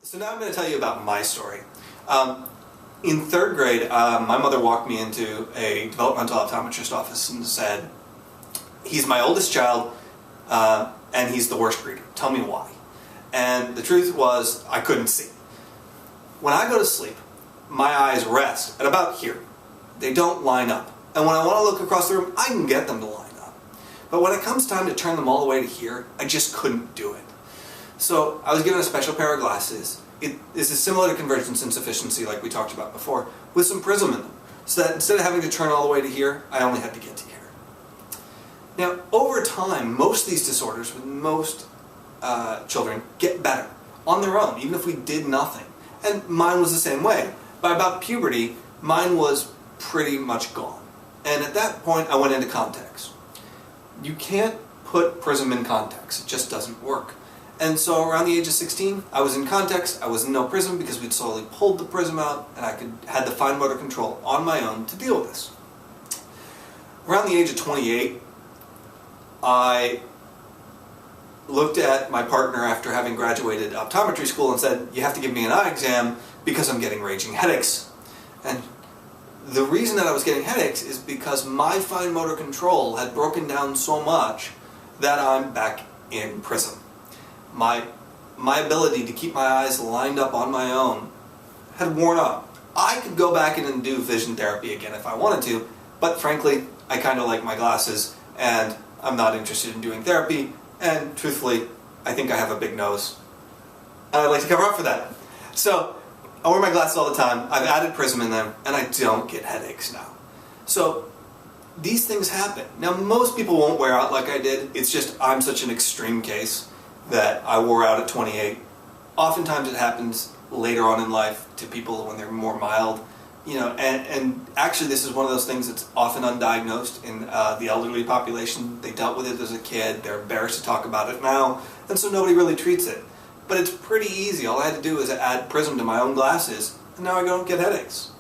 So now I'm going to tell you about my story. In third grade, my mother walked me into a developmental optometrist office and said, "He's my oldest child, and he's the worst reader. Tell me why." And the truth was, I couldn't see. When I go to sleep, my eyes rest at about here. They don't line up. And when I want to look across the room, I can get them to line up. But when it comes time to turn them all the way to here, I just couldn't do it. So I was given a special pair of glasses. This is similar to convergence insufficiency like we talked about before, with some prism in them. So that instead of having to turn all the way to here, I only had to get to here. Now, over time, most of these disorders with most children get better on their own, even if we did nothing. And mine was the same way. By about puberty, mine was pretty much gone. And at that point, I went into contacts. You can't put prism in contacts. It just doesn't work. And so around the age of 16, I was in contacts, I was in no prism because we'd slowly pulled the prism out and I had the fine motor control on my own to deal with this. Around the age of 28, I looked at my partner after having graduated optometry school and said, "You have to give me an eye exam because I'm getting raging headaches." And the reason that I was getting headaches is because my fine motor control had broken down so much that I'm back in prism. My ability to keep my eyes lined up on my own had worn off. I could go back in and do vision therapy again if I wanted to, but frankly, I kind of like my glasses and I'm not interested in doing therapy, and truthfully, I think I have a big nose. And I'd like to cover up for that. So, I wear my glasses all the time, I've added prism in them, and I don't get headaches now. So, these things happen. Now, most people won't wear out like I did, it's just I'm such an extreme case that I wore out at 28. Oftentimes it happens later on in life to people when they're more mild, and actually this is one of those things that's often undiagnosed in the elderly population. They dealt with it as a kid, they're embarrassed to talk about it now, and so nobody really treats it. But it's pretty easy. All I had to do is add prism to my own glasses, and now I don't get headaches.